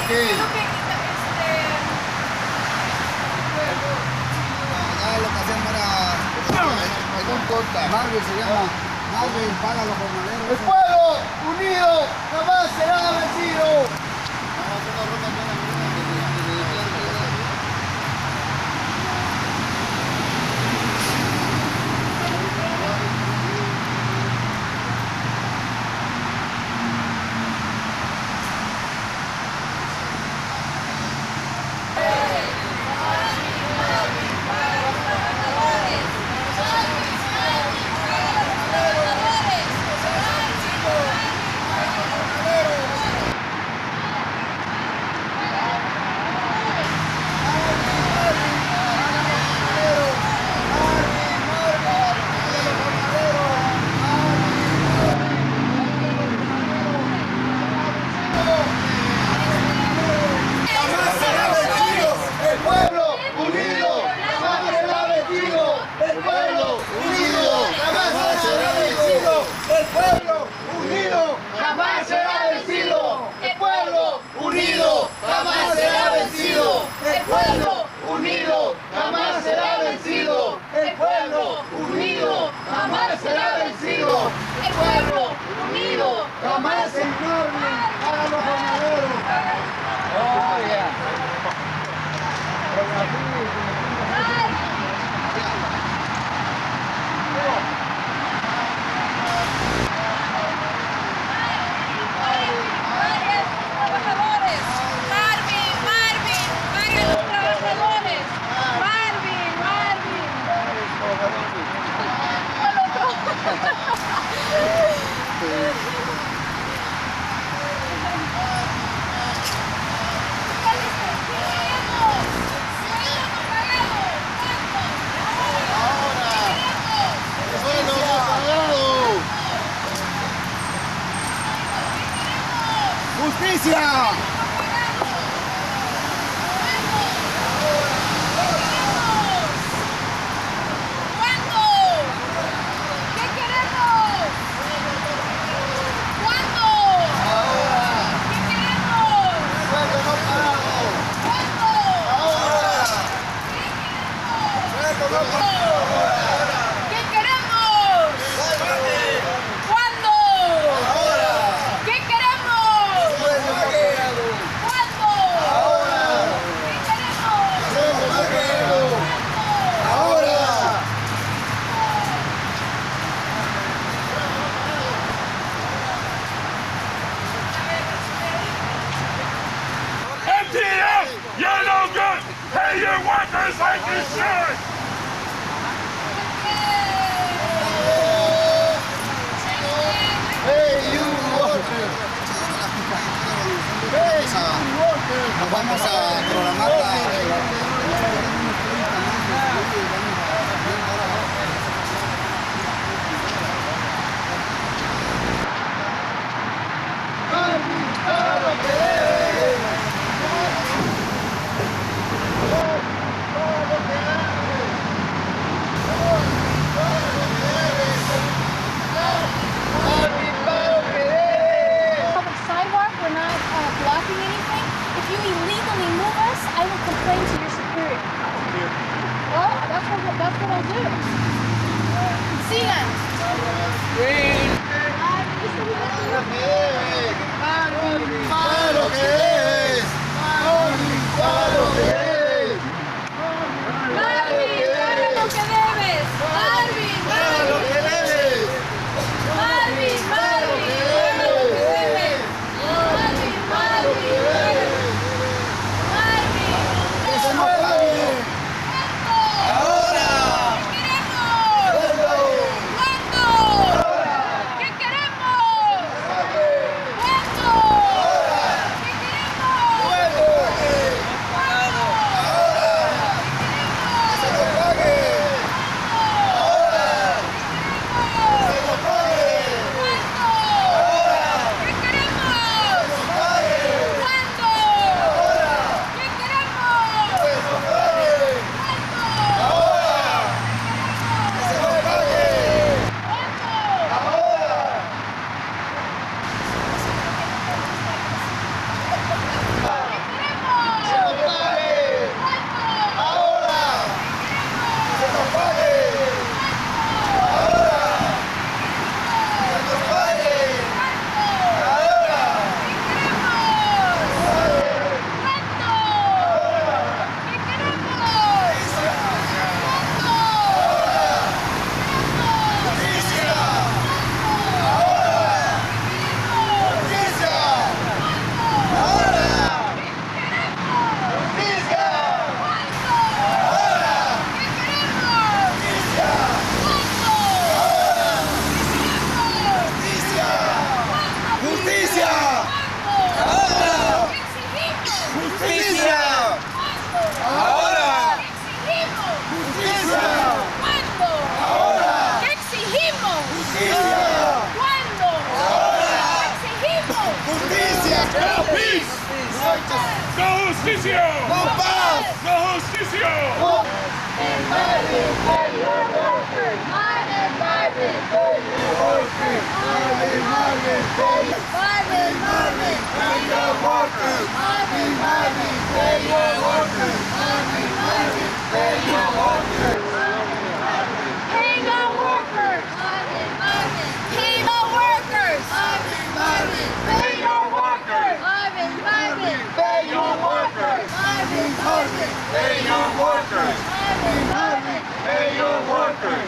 ¿Qué? Acá lo que hacemos era... No importa. Marvin se llama. Marvin, paga los jornaleros. El pueblo unido jamás será vencido. ¡Justicia! MTM, you're no good! Pay your workers like you should! Nos vamos a programar That's what I'll do. Sigan. ¡Para lo que es! ¡Para lo que es! Marvin, paga lo que debes. Marvin, ¡Para lo que debes! Marvin, paga lo que debes. Marvin, Marvin. ¡Eso no pague! ¡Ahora! ¿Qué queremos? ¿Qué queremos? ¡Justicia! Ahora. ¿Qué exigimos? ¡Justicia! ¿Cuándo? Ahora. ¿Qué exigimos? ¡Justicia! ¿Cuándo? Ahora. ¿Qué exigimos? ¡Justicia! No peace! No justicia! ¡No paz! No justicia! Pay the workers! Pay the workers! Pay your workers! Pay your workers! Pay your workers! Pay your workers!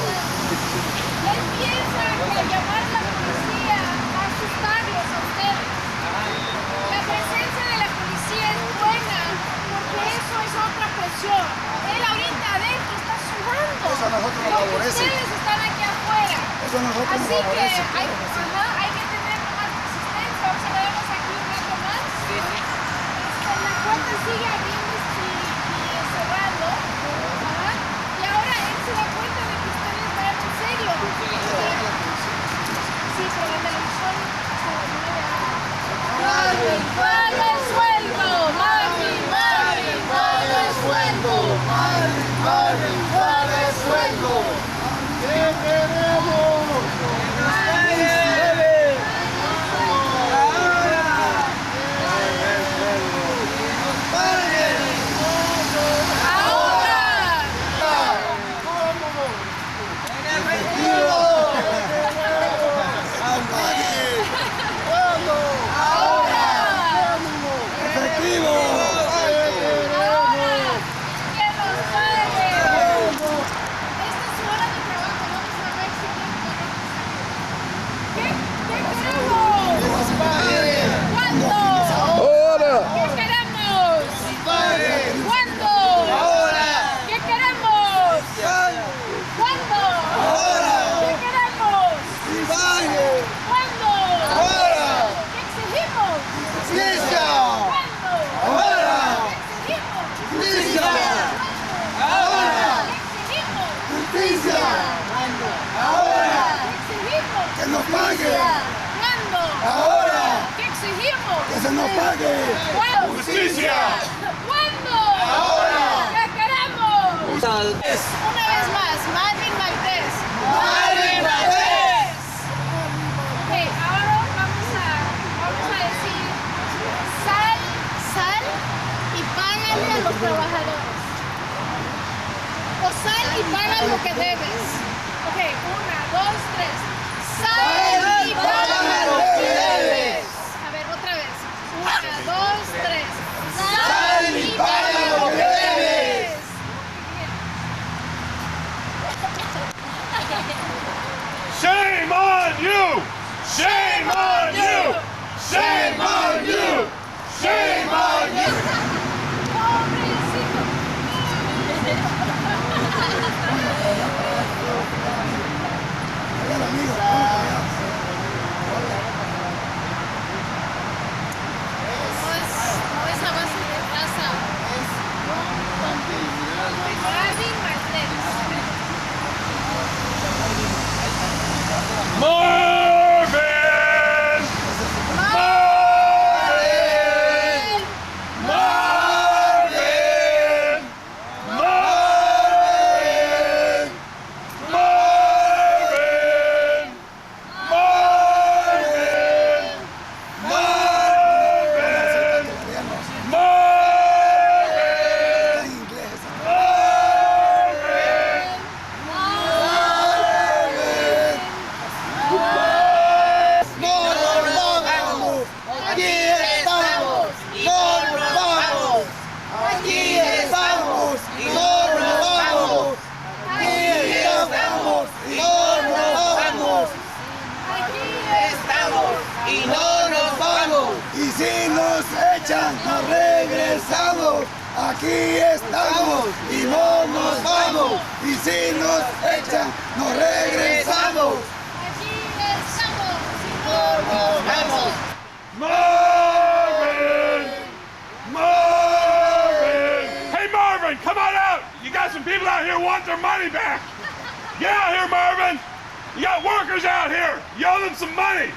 Él piensa que al llamar a la policía va a asustarlos a ustedes. La presencia de la policía es buena porque eso es otra presión. Él ahorita adentro está sudando. Eso a nosotros nos porque favorece. ustedes están aquí afuera. Eso a nosotros nos Así que favorece. hay que tener más resistencia. Vamos a quedarnos aquí un rato más. La puerta sigue abriendo y cerrando. Ajá. Y ahora él se da cuenta de que ustedes van en serio. Sí, pero la televisión hasta las 9 Marvin, paga el sueldo. Marvin, paga el sueldo. ¿Qué queremos? Ahora. ¡Efectivo! Ahora. Que nos paguen. Esta es su hora de trabajo. Vamos a ver si ¿Qué queremos? ¿Cuándo? ¡Ahora! ¿Qué queremos? ¿Cuándo? ¡Ahora! ¿Qué queremos? ¿Cuándo? ¡Ahora! ¿Qué queremos? ¿Cuándo? ¡Ahora! ¿Qué exigimos? ¡Justicia! ¿Cuándo? ¡Ahora! ¿Qué exigimos? ¡Justicia! ¿Ahora? ¿Qué exigimos? ¡Justicia! ¡Ahora! ¿Qué exigimos? ¡Que nos pague! ¿Cuándo? ¡Ahora! ¿Qué exigimos? ¡Que se nos pague! ¿Cuándo? Justicia! ¿Cuándo? Ahora. ¿Qué queremos? Una vez más, Marvin Valdés. ¡Marvin Valdés! Ok, ahora vamos a decir sal y págale a los trabajadores. O sal y paga lo que debes. Ok, 1, 2, 3. Sal y paga lo que debes. A ver, otra vez. 1, 2, 3. Sal y paga lo que debes. Shame on you! Shame on you! Shame on you! Shame on you! Pobrecito. Oigan, amigos, y no nos vamos. Y si nos echan, nos regresamos. Aquí estamos y no nos vamos. Y si nos echan, nos regresamos. Aquí estamos y no nos vamos. Marvin! Marvin! Hey, Marvin, come on out! You got some people out here who want their money back. Get out here, Marvin! You got workers out here. You owe them some money.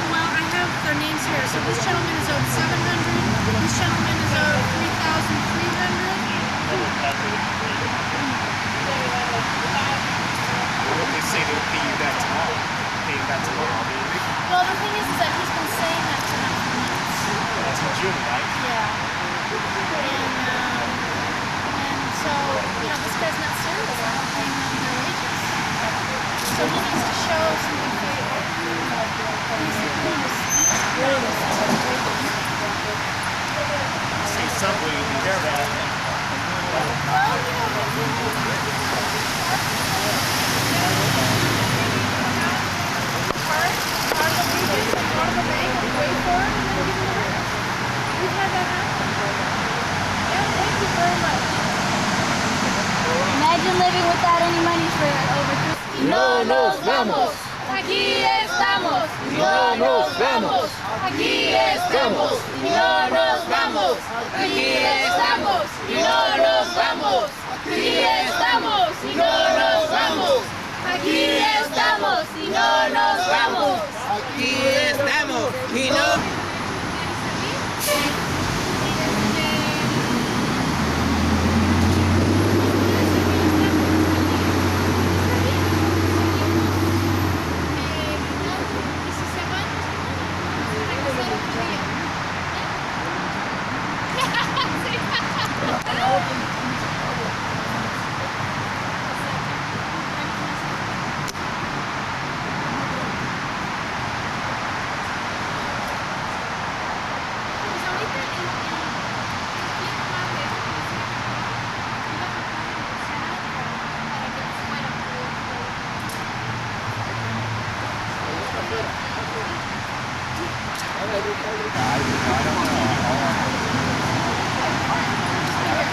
Well, I have their names here. So this gentleman is owed $700. This gentleman is owed $3,300. They say they'll pay you back tomorrow. Pay you back tomorrow. Well, the thing is that he's been saying that to them for months. That's in June, right? Yeah. And so, this guy's not serious about paying them their wages. So he needs to show some good faith. Say something you can care about. Imagine living without any money for over 3 No nos vamos. Aquí estamos. No nos vamos. Aquí estamos. Y no nos vamos. Aquí estamos. Y no nos vamos. Aquí estamos. Y no nos vamos. Aquí estamos. Y no nos vamos. Aquí estamos y no.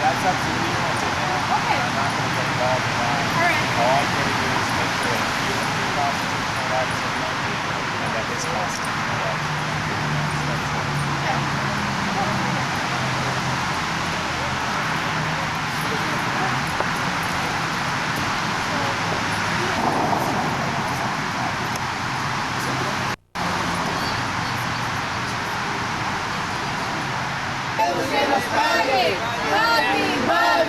That's up to you and to him. Okay. I'm not going to get involved in that. All right. All I'm going to do is make sure that you and your constitutional rights are met and that his constitutional rights are met. That's it. Que nos pague, papi, papi.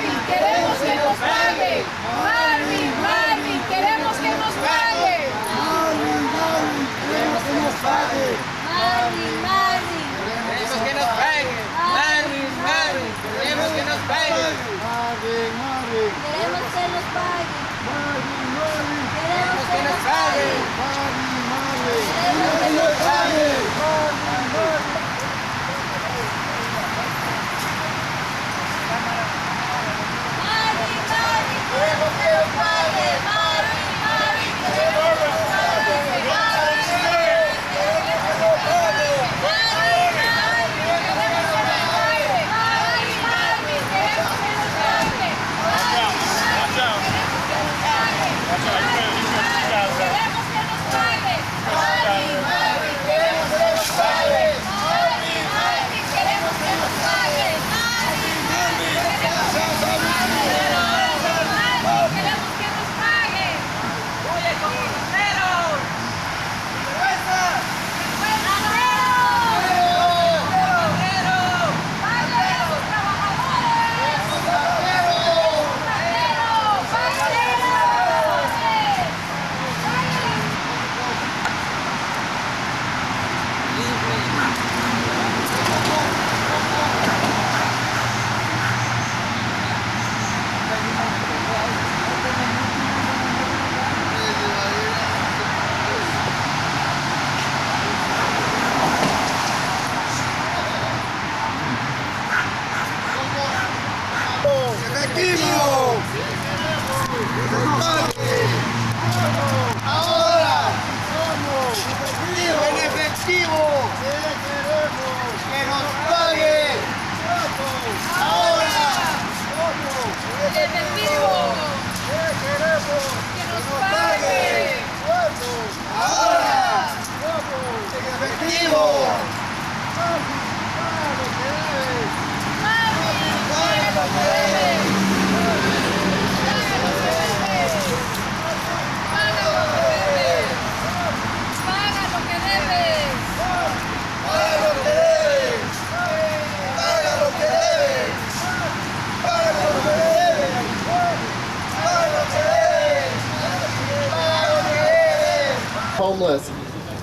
homeless.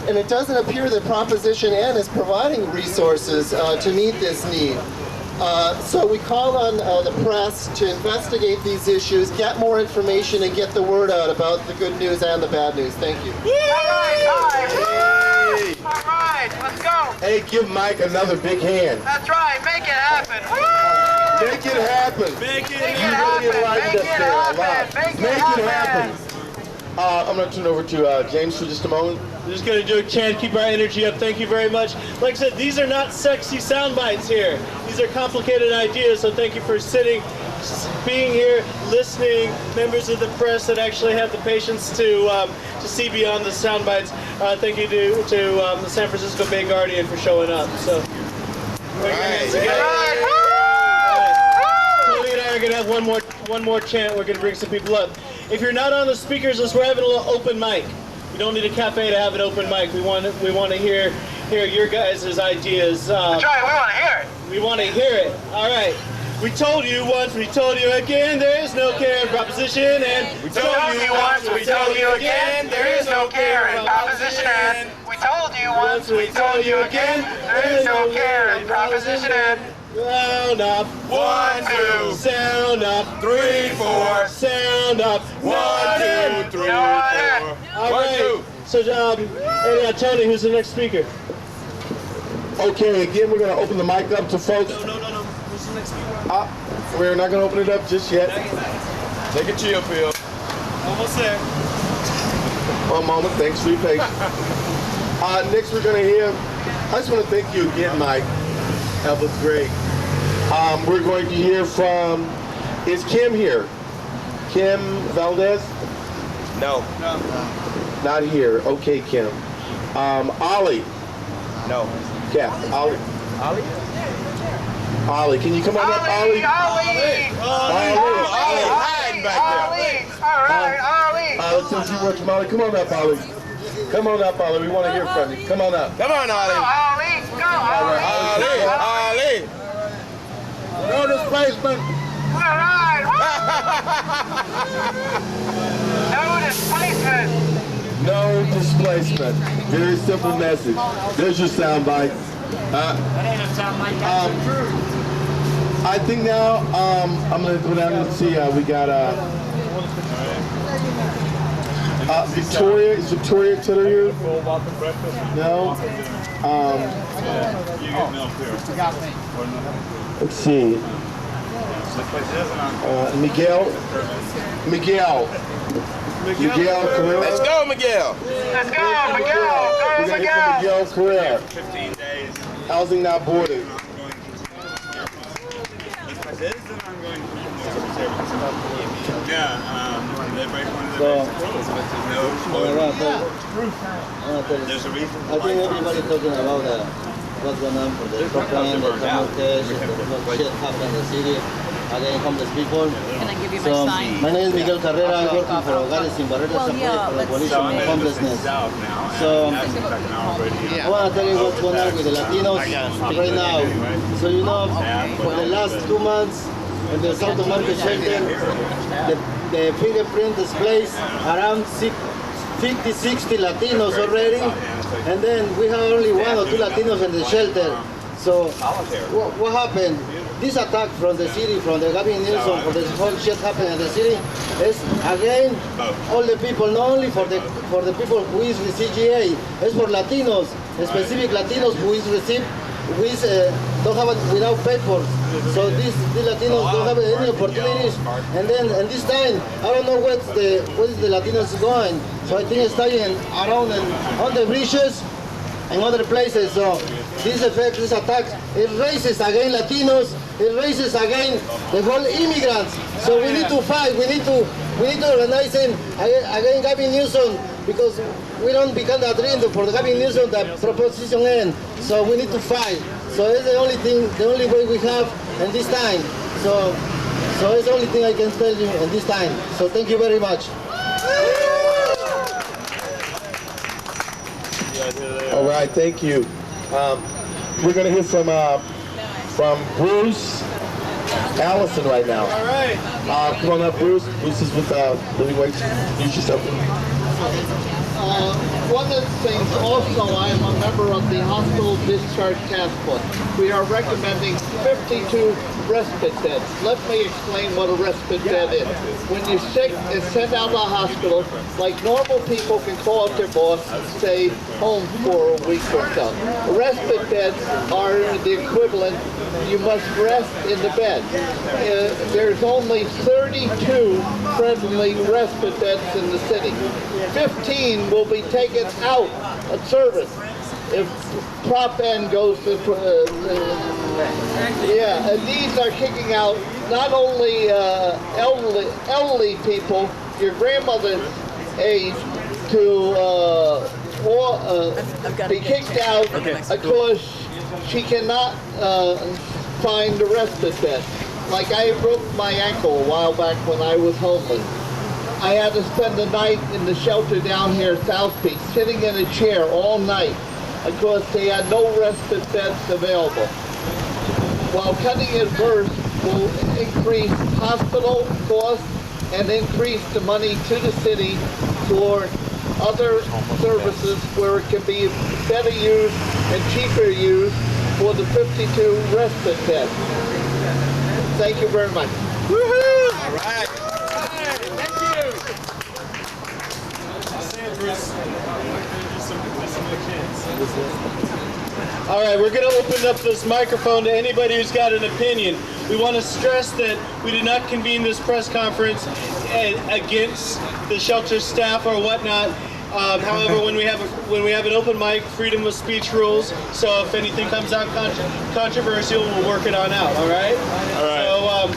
And it doesn't appear that Proposition N is providing resources to meet this need. So we call on the press to investigate these issues, get more information, and get the word out about the good news and the bad news. Thank you. All right, let's go. Hey, give Mike another big hand. That's right, make it happen. Make it happen. Make it You really like this there a lot. Make Make it happen. I'm going to turn over to James for just a moment. We're just going to do a chant, keep our energy up. Thank you very much. Like I said, these are not sexy sound bites here. These are complicated ideas, so thank you for sitting, being here, listening, members of the press that actually have the patience to see beyond the sound bites. Thank you to the San Francisco Bay Guardian for showing up. So, Tony and I are going to have one more chant. We're going to bring some people up. If you're not on the speakers list, we're having a little open mic. You don't need a cafe to have an open mic. We want to hear your guys' ideas. That's right, we want to hear it. We want to hear it. All right. We told you once, we told you again, there is no care in Proposition N. We told you once, we told you again, there is no care in Proposition N. We told you once, we told you again, there is no care in Proposition N. Sound up. 1, 2. Sound up. 3, 4. Sound up. 1, 2, 3, 4. All right. So, Tony, who's the next speaker? Okay, again, we're going to open the mic up to folks. No. Who's the next speaker? We're not going to open it up just yet. Take a chill pill. Almost there. One moment. Thanks for your patience. Next, we're going to hear. I just want to thank you again, Mike. That was great. We're going to hear from. Is Kim here? Kim Valdez? No. Not here. Okay, Kim. Ollie. No. Yeah, Ollie. Ollie, can you come on up, Ollie? Ollie! Hiding back Ollie! All right, Ollie! Let's see what you Ollie. Come on up, Ollie. Come on up, Ollie. We want to hear from you. Come on up. Come on, Go, Ollie. Ollie! Go, Ollie! Ollie. No displacement. All right! No displacement! No displacement. Very simple message. There's your soundbite. I think now I'm going to go down and see. We got Victoria. Is Victoria Tiller here? No. Let's see. Miguel Carrera. Let's go, Miguel. Let's go, Miguel! Go, We're going to hear from Miguel Carrera. 15 days. Housing not boarded. There's a reason. I think everybody's talking about what's going on for the Brooklyn, the Tamaulipas, what shit happened in the city, again, homeless people. Can I give you So, my sign? my name is Miguel Carrera. I'm working for Hogares Sin Barreras Support for the Coalition on Homelessness. So, I want to tell you what's going on with the Latinos right now. So, you know, for the last 2 months, in the South America shelter, the fingerprint displays around 50, 60 Latinos already, and then we have only 1 or 2 Latinos in the shelter. So what happened? This attack from the city, from the Gavin Newsom, for this whole shit happening in the city, is again all the people, not only for the people who is with CGA, it's for Latinos, specific Latinos who don't have it without papers. So these Latinos don't have any opportunities. And then and this time, I don't know where the Latinos going. So I think it's staying around on the bridges and other places. So this effect, this attack, it raises again Latinos. It raises again the whole immigrants. So we need to fight. We need to organize again Gavin Newsom, because we don't become the dream for the Gavin Newsom, the Proposition N. So we need to fight. So it's the only thing, the only way we have in this time. So it's the only thing I can tell you in this time. So thank you very much. All right, thank you. We're going to hear from Bruce Allison right now. All right. Come on up, Bruce. Bruce is with Living Wage. Introduce yourself. One of the things also, I am a member of the Hospital Discharge Task Force. We are recommending 52 respite beds. Let me explain what a respite bed is. When you're sick and sent out of the hospital, like normal people can call up their boss and stay home for a week or so. Respite beds are the equivalent. You must rest in the bed. There's only 32 presently respite beds in the city. 15 will be taken out of service if Prop N goes to, yeah, and these are kicking out not only elderly people, your grandmother's age, to be kicked out because she cannot find a respite bed. Like I broke my ankle a while back when I was homeless. I had to spend the night in the shelter down here at South Beach, sitting in a chair all night because they had no respite beds available. While cutting it first will increase hospital costs and increase the money to the city for other services where it can be better used and cheaper used for the 52 respite beds. Thank you very much. Woohoo! All right. All right, we're going to open up this microphone to anybody who's got an opinion. We want to stress that we did not convene this press conference against the shelter staff or whatnot. However, when we have an open mic, freedom of speech rules. So if anything comes out controversial, we'll work it on out. All right. All right. So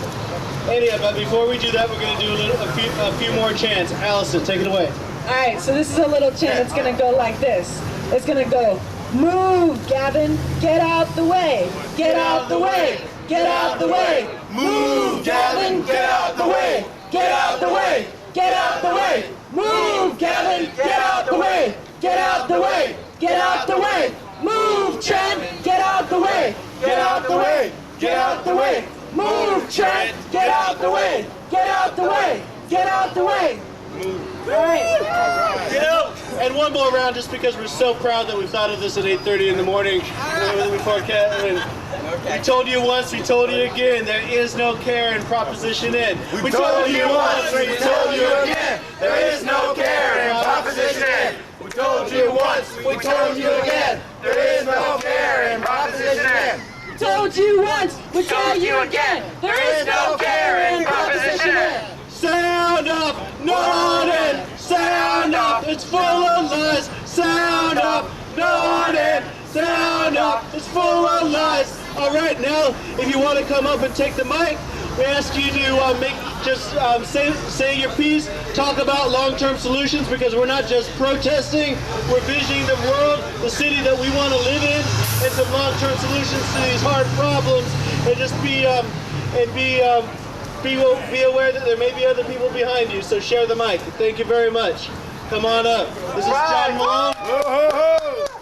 anyhow, but before we do that, we're going to do a few more chants. Allison, take it away. All right, so this is a little chant. It's going to go like this. It's going to go, move, Gavin, get out the way, get out the way, get out the way. Move, Gavin, get out the way, get out the way, get out the way. Move, Gavin, get out the way, get out the way, get out the way. Move, Trent, get out the way, get out the way, get out the way. Move, Trent, get out the way, get out the way, get out the way. All right. Get out! And one more round, just because we're so proud that we thought of this at 8:30 in the morning. Before we told you once, we told you again. There is no care in Proposition N. We told you once, we told you again. There is no care in Proposition N. We told you once, we told you again. There is no care in Proposition N. We told you once, we told you again. There is no care in Proposition N. Sound up, not in. Sound up, it's full of lies. Sound up, not in. Sound up, it's full of lies. All right, now, if you want to come up and take the mic, we ask you to say your piece, talk about long-term solutions, because we're not just protesting, we're visioning the world, the city that we want to live in, and some long-term solutions to these hard problems, and just be aware that there may be other people behind you, so share the mic. Thank you very much. Come on up. This is John Malone.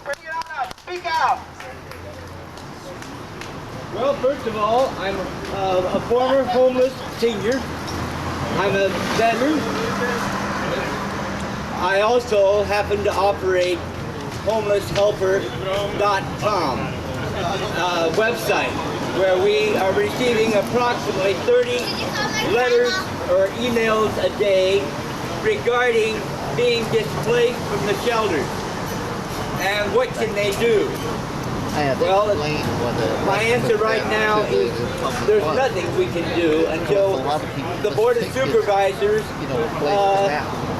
Bring it on up. Speak out. Well, first of all, I'm a former homeless senior. I'm a veteran. I also happen to operate homelesshelper.com website, where we are receiving approximately 30 letters or emails a day regarding being displaced from the shelters. And what can they do? Well, my answer right now is there's nothing we can do until the Board of Supervisors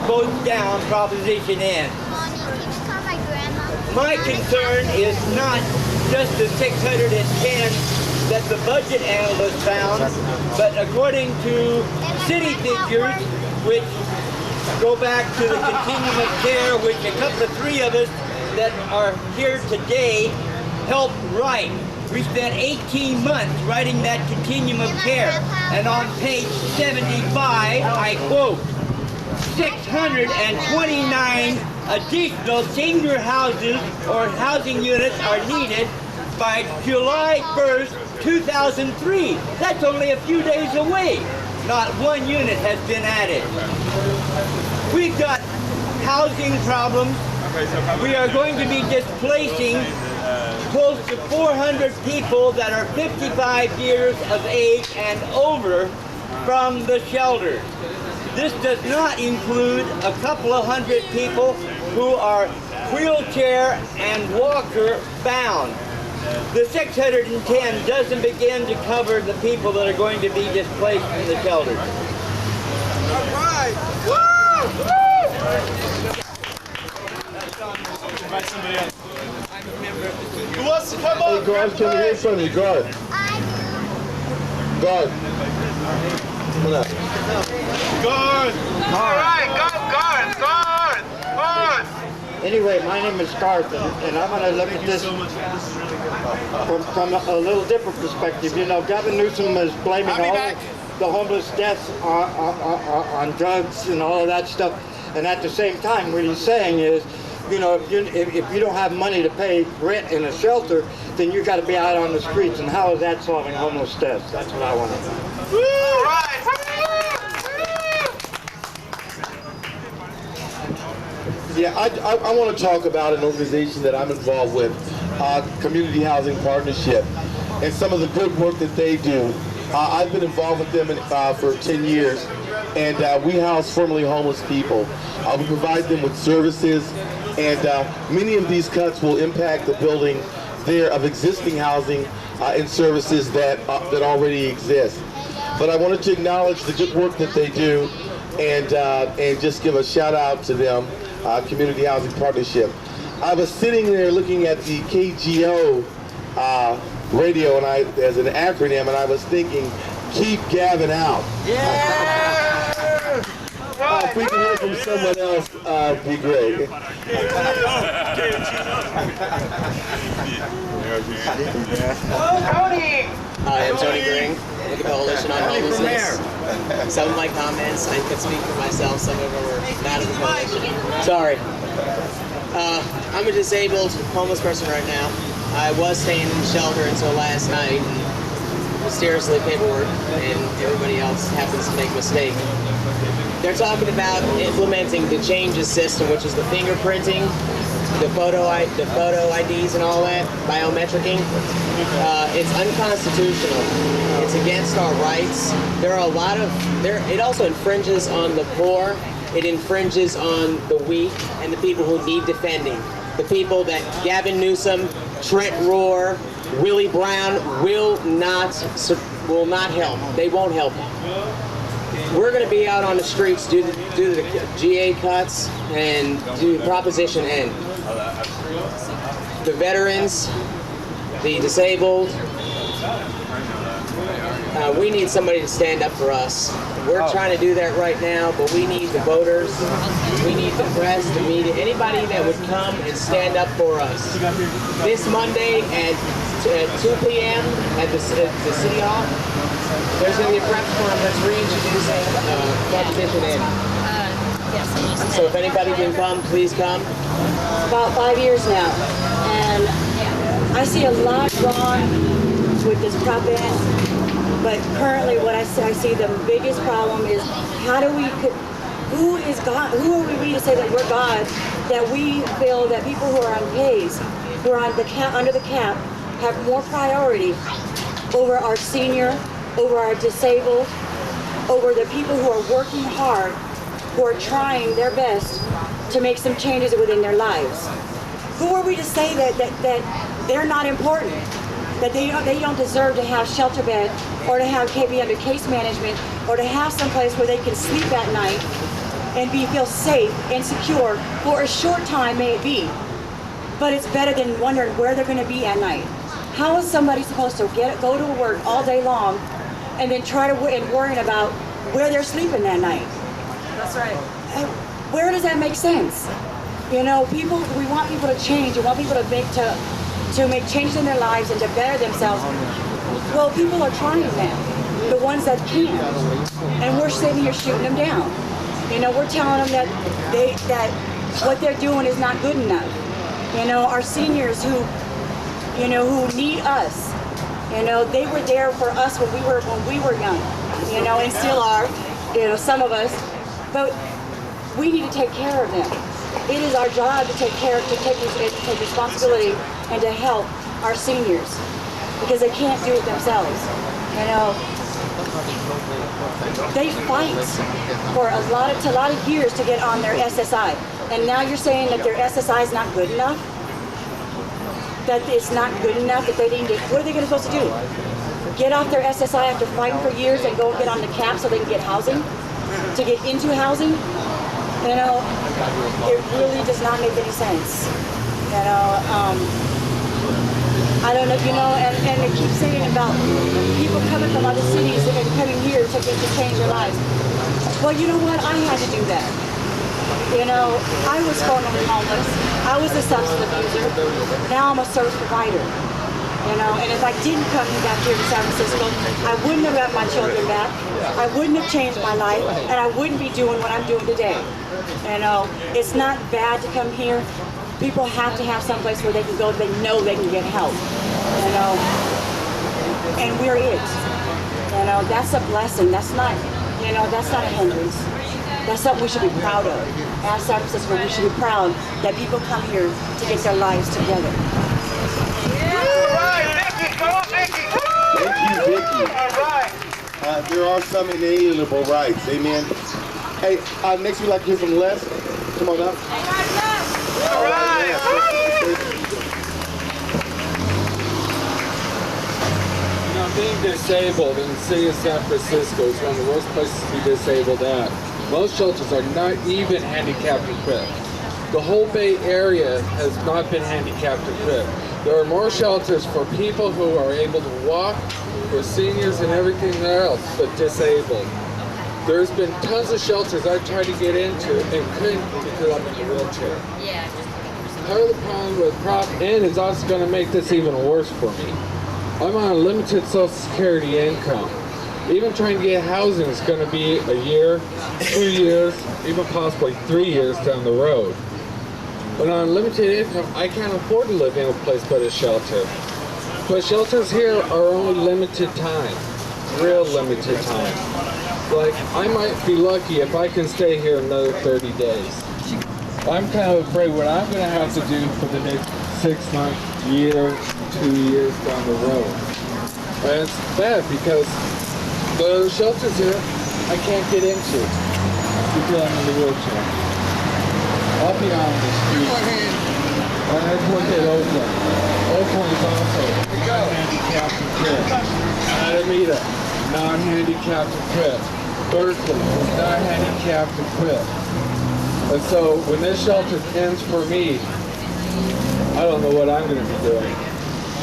votes down Proposition N. My concern is not just the 610 that the budget analyst found, but according to city figures, which go back to the continuum of care, which three of us that are here today helped write. We spent 18 months writing that continuum of care. And on page 75, I quote, 629 additional senior houses or housing units are needed by July 1st, 2003. That's only a few days away. Not one unit has been added. We've got housing problems. We are going to be displacing close to 400 people that are 55 years of age and over from the shelters. This does not include a couple of hundred people who are wheelchair and walker bound. The 610 doesn't begin to cover the people that are going to be displaced from the shelters. All right. Who wants to come up? Hey, guard, can we hear from you? Guard. Guard. Come on. Guard. All right, guard. Anyway, my name is Garth, and I'm going to look at this from a little different perspective. You know, Gavin Newsom is blaming all the homeless deaths on drugs and all of that stuff, and at the same time, what he's saying is, you know, if you don't have money to pay rent in a shelter, then you got to be out on the streets. And how is that solving homeless deaths? That's what I want to know. All right. Yeah, I want to talk about an organization that I'm involved with, Community Housing Partnership, and some of the good work that they do. I've been involved with them for 10 years, and we house formerly homeless people. We provide them with services, and many of these cuts will impact the building there of existing housing and services that already exist. But I wanted to acknowledge the good work that they do, and just give a shout out to them. Community Housing Partnership. I was sitting there looking at the KGO radio, and as an acronym, and I was thinking, keep Gavin out. Yeah! If we can hear from someone else, it'd be great. Tony! Hi, I'm Tony Green with the Coalition on Homelessness. Some of my comments, I could speak for myself, some of them were not of the coalition. Sorry. I'm a disabled homeless person right now. I was staying in the shelter until last night, and mysteriously paperwork, and everybody else happens to make a mistake. They're talking about implementing the changes system, which is the fingerprinting, the photo IDs and all that, biometricing. It's unconstitutional. It's against our rights. There are a lot of, it also infringes on the poor. It infringes on the weak and the people who need defending. The people that Gavin Newsom, Trent Rohr, Willie Brown will not help. They won't help. We're going to be out on the streets due to the GA cuts and due to Proposition N. The veterans, the disabled, we need somebody to stand up for us. We're trying to do that right now, but we need the voters, we need the press, the media, anybody that would come and stand up for us. This Monday at 2 p.m. at the City Hall, there's going to be a press conference reintroducing Proposition N. So if anybody can come, please come. About 5 years now, and I see a lot wrong with this Prop N. But currently, what I see the biggest problem is who is God? Who are we to say that we're God? That we feel that people who are on pays, who are on the cap, under the cap, have more priority over our senior, over our disabled, over the people who are working hard, who are trying their best to make some changes within their lives. Who are we to say that they're not important? That they don't deserve to have shelter bed, or to have KB under case management, or to have some place where they can sleep at night and feel safe and secure for a short time, may it be. But it's better than wondering where they're going to be at night. How is somebody supposed to go to work all day long and then worrying about where they're sleeping that night? That's right. Where does that make sense? You know, we want people to change. We want people to make changes in their lives and to better themselves. Well, people are trying now, the ones that can, and we're sitting here shooting them down. You know, we're telling them that what they're doing is not good enough. You know, our seniors who need us. You know, they were there for us when we were young. You know, and still are. You know, some of us, but We need to take care of them. It is our job to take responsibility and to help our seniors because they can't do it themselves. You know, they fight for a lot of years to get on their SSI, and now you're saying that their SSI is not good enough. That it's not good enough. That they need to. What are they supposed to do? Get off their SSI after fighting for years and go get on the cap so they can get housing, to get into housing? You know, it really does not make any sense. You know, I don't know, you know, and they keep saying about people coming from other cities and coming here to change their lives. Well, you know what? I had to do that. You know, I was formerly homeless. I was a substance abuser. Now I'm a service provider. You know, and if I didn't come back here to San Francisco, I wouldn't have got my children back. I wouldn't have changed my life, and I wouldn't be doing what I'm doing today. You know, it's not bad to come here. People have to have someplace where they can go. They know they can get help. You know, and we're it. You know, that's a blessing. That's not, you know, that's not a hindrance. That's something we should be proud of. As San Francisco, we should be proud that people come here to get their lives together. Thank you, Vicki. There are some inalienable rights. Amen. Hey, next we'd like to hear from Les. Come on up. All right. You know, being disabled in the city of San Francisco is one of the worst places to be disabled at. Most shelters are not even handicapped equipped. The whole Bay Area has not been handicapped equipped. There are more shelters for people who are able to walk, for seniors and everything else, but disabled. There's been tons of shelters I've tried to get into and couldn't because I'm in a wheelchair. Yeah. Part of the problem with Prop N is also going to make this even worse for me. I'm on a limited Social Security income. Even trying to get housing is going to be a year, 2 years, even possibly 3 years down the road. But on limited income, I can't afford to live in a place but a shelter. But shelters here are only limited time, real limited time. Like, I might be lucky if I can stay here another 30 days. I'm kind of afraid what I'm going to have to do for the next 6 months, year, 2 years down the road. And it's bad because the shelters here I can't get into because I'm in the wheelchair. I'll be on the street. And I've worked at Oakland. Oakland is also non-handicapped equipped. Alameda, non-handicapped equipped. Berkeley is non-handicapped equipped. And so when this shelter ends for me, I don't know what I'm going to be doing.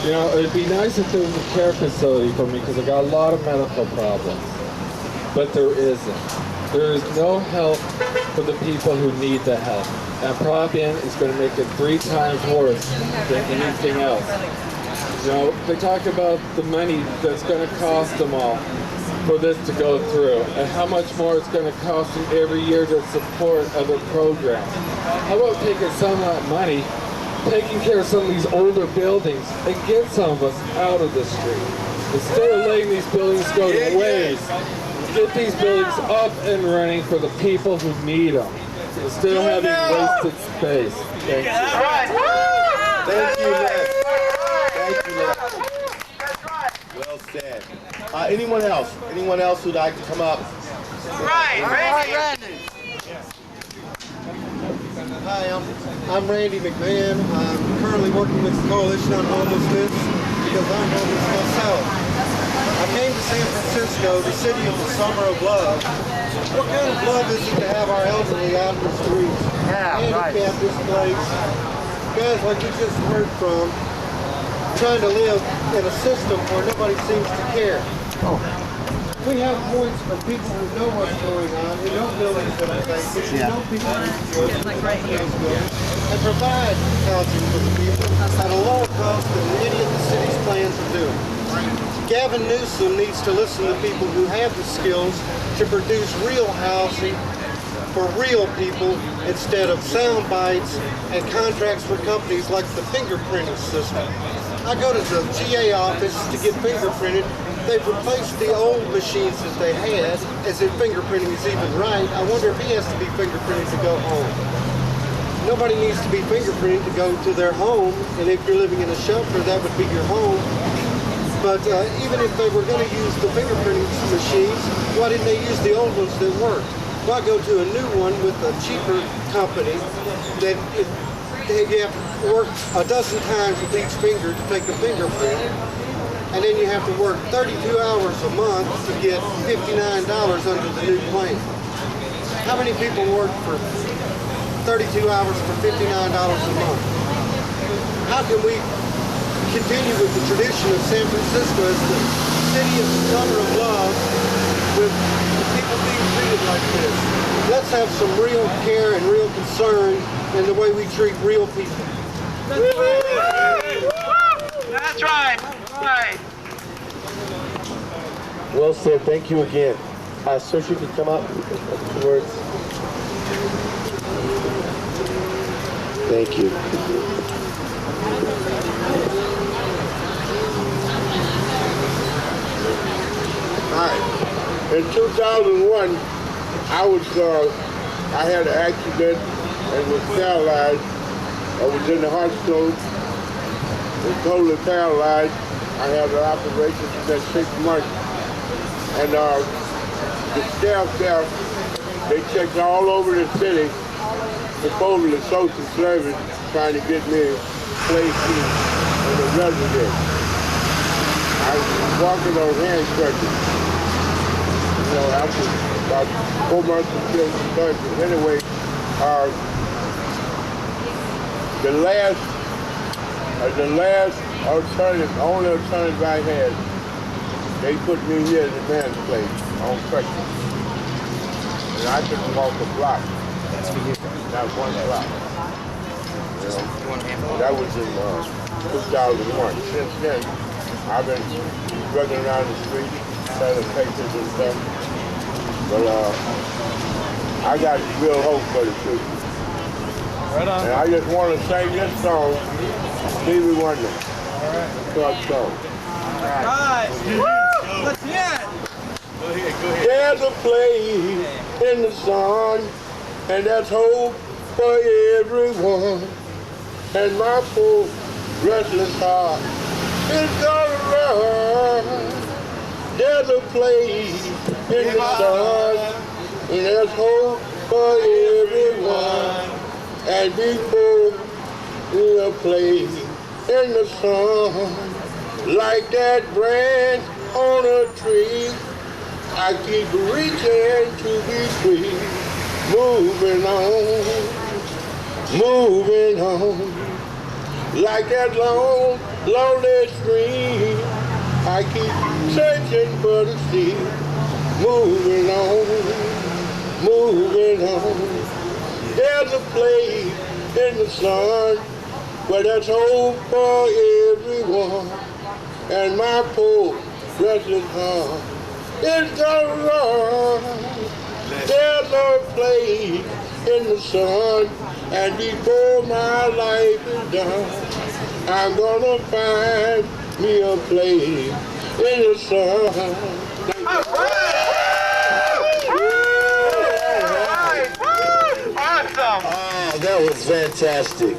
You know, it'd be nice if there was a care facility for me because I got a lot of medical problems. But there isn't. There is no help for the people who need the help. And Prop N is going to make it 3 times worse than anything else. You know, they talk about the money that's going to cost them all for this to go through and how much more it's going to cost them every year to support other programs. How about taking some of that money, taking care of some of these older buildings and get some of us out of the street? Instead of letting these buildings go to waste, get these buildings up and running for the people who need them, instead of having wasted space. Thank you. Thank you, Les. Thank you, Les. Well said. Anyone else? Anyone else who'd like to come up? Randy. Hi, I'm Randy McMahon. I'm currently working with the Coalition on Homelessness because I'm homeless myself. I came to San Francisco, the city of the summer of love. What kind of love is it to have our elderly out in the streets? Handicapped displaced. Guys like you just heard from, trying to live in a system where nobody seems to care. We have points for people who know what's going on, who know buildings that are vacant, who know people who and provide housing for the people at a lower cost than any of the city's plans are doing. Gavin Newsom needs to listen to people who have the skills to produce real housing for real people instead of sound bites and contracts for companies like the fingerprinting system. I go to the GA office to get fingerprinted they've replaced the old machines that they had, as if fingerprinting is even right. I wonder if he has to be fingerprinted to go home. Nobody needs to be fingerprinted to go to their home, and if you're living in a shelter, that would be your home. But even if they were going to use the fingerprinting machines, why didn't they use the old ones that worked? Why go to a new one with a cheaper company that you have to work a dozen times with each finger to take a fingerprint, and then you have to work 32 hours a month to get $59 under the new plan? How many people work for 32 hours for $59 a month? How can we continue with the tradition of San Francisco as the city of the summer of love with people being treated like this? Let's have some real care and real concern in the way we treat real people. That's right. Right. Well said. Thank you again. Sir, if you could come up towards. Thank you. Hi. In 2001, I had an accident and was paralyzed. I was in the hospital, was totally paralyzed. I had an operation for that 6 months. And the staff there, they checked all over the city, supposedly social service, trying to get me placed in a residence. I was walking on hand crutches. You know, after about 4 months of still surgery. Anyway, the last alternative, the only alternative I had, they put me here in the man's place on crutches. And I couldn't walk a block. That's for you. Not 1 block. You know, that was in 2001. Since then, I've been running around the street, selling papers and stuff. But I got real hope for the future. Right on. And I just want to sing this song, Stevie Wonder. All right. Short song. All right. Woo! Let's hear it. Go ahead. There's a place in the sun, and there's hope for everyone. And my poor restless heart is gonna run. There's a place in the sun, and there's hope for everyone. And before we're a place in the sun, like that branch on a tree, I keep reaching to be free, moving on, like that long, lonely stream. I keep searching for the sea, moving on. There's a place in the sun where there's hope for everyone, and my poor restless heart is gonna run. There's a place in the sun, and before my life is done, I'm gonna find me a place in the sun. All right. Oh, that was fantastic.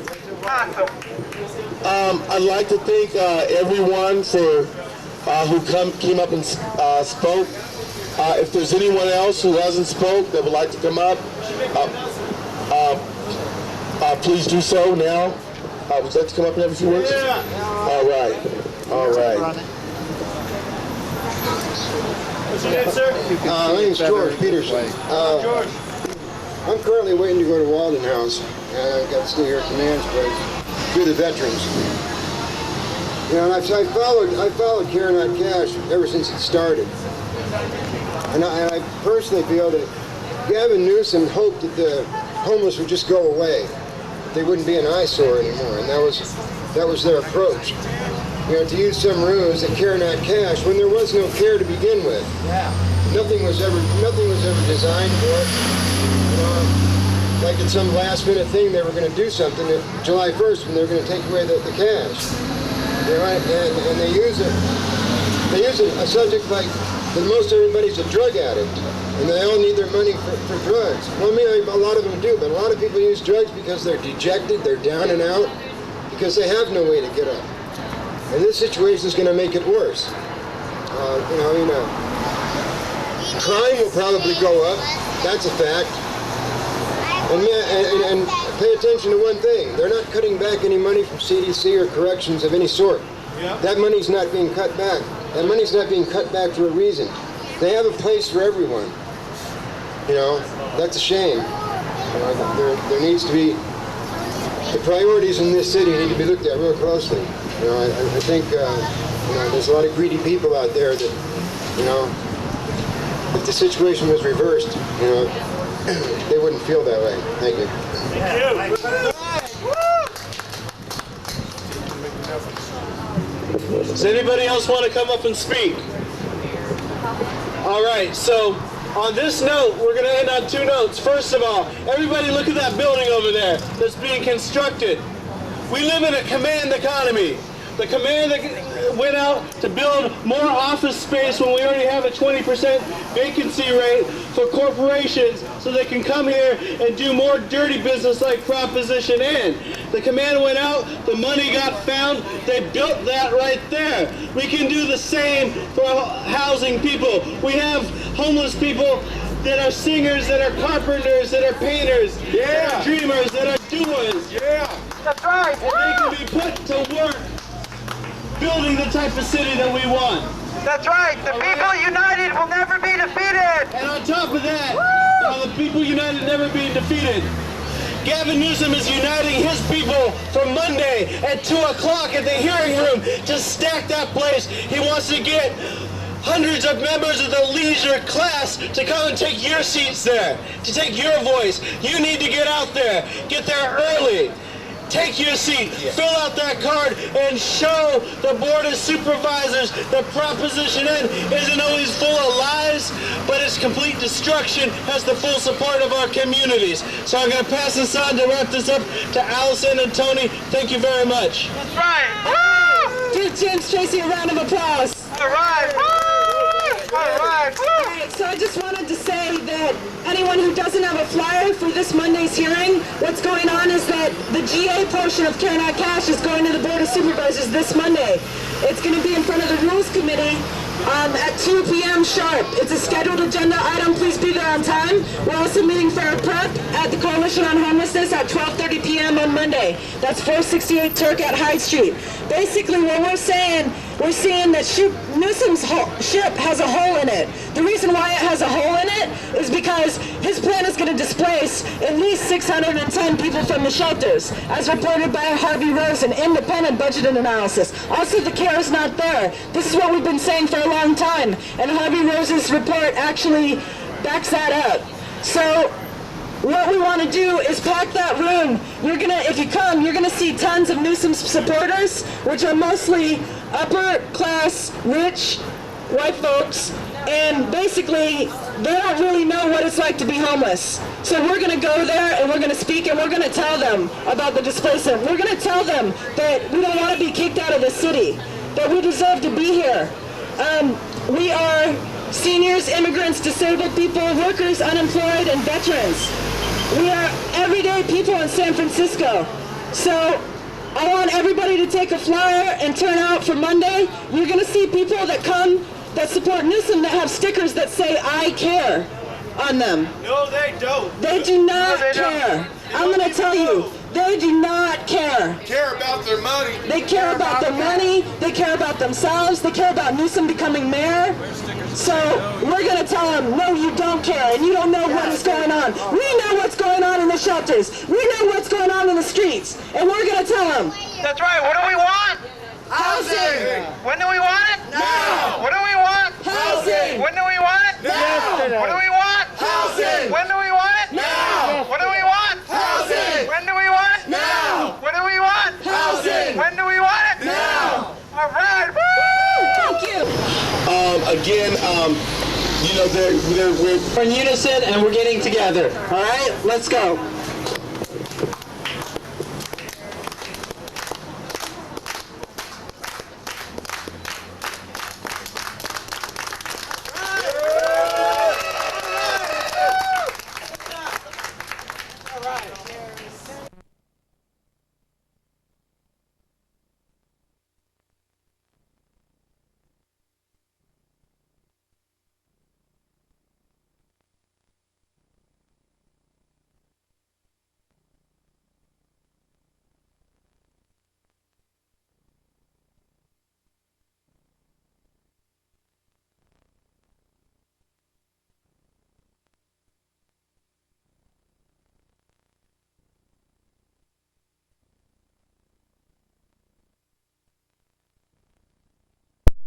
I'd like to thank everyone for who came up and spoke. If there's anyone else who hasn't spoke that would like to come up, please do so now. Would you like to come up and have a few words? All right. What's your name, sir? My name's George Peterson. George. I'm currently waiting to go to Walden House. I got to stay here at Command's place. Do the veterans. You know, and I followed Care Not Cash ever since it started. And I personally feel that Gavin Newsom hoped that the homeless would just go away. They wouldn't be an eyesore anymore, and that was their approach. You know, to use some ruse at Care Not Cash when there was no care to begin with. Yeah. Nothing was ever designed for it. You know, like it's some last-minute thing they were going to do something at July 1st when they were going to take away the cash. You know, and they use it. they use a subject like that most everybody's a drug addict, and they all need their money for drugs. Well, I mean, a lot of them do, but a lot of people use drugs because they're dejected, they're down and out, because they have no way to get up. And this situation is going to make it worse. Crime will probably go up. That's a fact. And pay attention to one thing. They're not cutting back any money from CDC or corrections of any sort. Yeah. That money's not being cut back. That money's not being cut back for a reason. They have a place for everyone. You know, that's a shame. There needs to be, the priorities in this city need to be looked at real closely. You know, I think there's a lot of greedy people out there that, if the situation was reversed, they wouldn't feel that way. Thank you. Does anybody else want to come up and speak? All right, so on this note, we're going to end on two notes. First of all, everybody look at that building over there that's being constructed. We live in a command economy. The command that went out to build more office space when we already have a 20% vacancy rate for corporations so they can come here and do more dirty business like Proposition N. The command went out, the money got found, they built that right there. We can do the same for housing people. We have homeless people that are singers, that are carpenters, that are painters, that are dreamers, that are doers. Yeah, that's right. And they can be put to work building the type of city that we want. That's right. The people united will never be defeated. And on top of that, the people united never being defeated. Gavin Newsom is uniting his people for Monday at 2 o'clock at the hearing room to stack that place. He wants to get hundreds of members of the leisure class to come and take your seats there, to take your voice. You need to get out there, get there early. Take your seat, fill out that card, and show the Board of Supervisors that Proposition N isn't always full of lies, but its complete destruction has the full support of our communities. So I'm going to pass this on to wrap this up to Allison and Tony. Thank you very much. That's right. Woo! Give James Tracy a round of applause. All right. Woo! All right. Alright, so I just wanted to say that anyone who doesn't have a flyer for this Monday's hearing, what's going on is that the GA portion of Care Not Cash is going to the Board of Supervisors this Monday. It's going to be in front of the Rules Committee at 2 p.m. sharp. It's a scheduled agenda item. Please be there on time. We're also meeting for our prep at the Coalition on Homelessness at 12:30 p.m. on Monday. That's 468 Turk at Hyde Street. Basically, what we're seeing that Newsom's ship has a hole in it. The reason why it has a hole in it is because his plan is going to displace at least 610 people from the shelters, as reported by Harvey Rose, an independent budgeted analysis. Also, the care is not there. This is what we've been saying for a long time, and Harvey Rose's report actually backs that up. So what we want to do is pack that room. If you come, you're gonna see tons of Newsom's supporters, which are mostly upper class, rich, white folks, and basically they don't really know what it's like to be homeless. So we're gonna go there and we're gonna speak and we're gonna tell them about the displacement. We're gonna tell them that we don't want to be kicked out of the city, that we deserve to be here. We are seniors, immigrants, disabled people, workers, unemployed, and veterans. We are everyday people in San Francisco. So I want everybody to take a flyer and turn out for Monday. You're going to see people that come that support Newsom that have stickers that say "I care" on them. No, they don't. They do not care. I'm going to tell you, they do not care. Care about their money. They care about their money. They care about themselves. They care about Newsom becoming mayor. So we're going to tell them, no, you don't care, and you don't know what is going on. We know what's going on in the shelters. We know what's going on in the streets, and we're going to tell them. That's right. What do we want? Housing. When do we want it? Now. What do we want? Housing. When do we want it? Now. What do we want? Housing. When do we want it? Now. What do we want? Housing. When do we want it? Now. What do we want? Housing. When do we want it? Now. All right. Woo! Thank you. We're in unison and we're getting together. All right, let's go.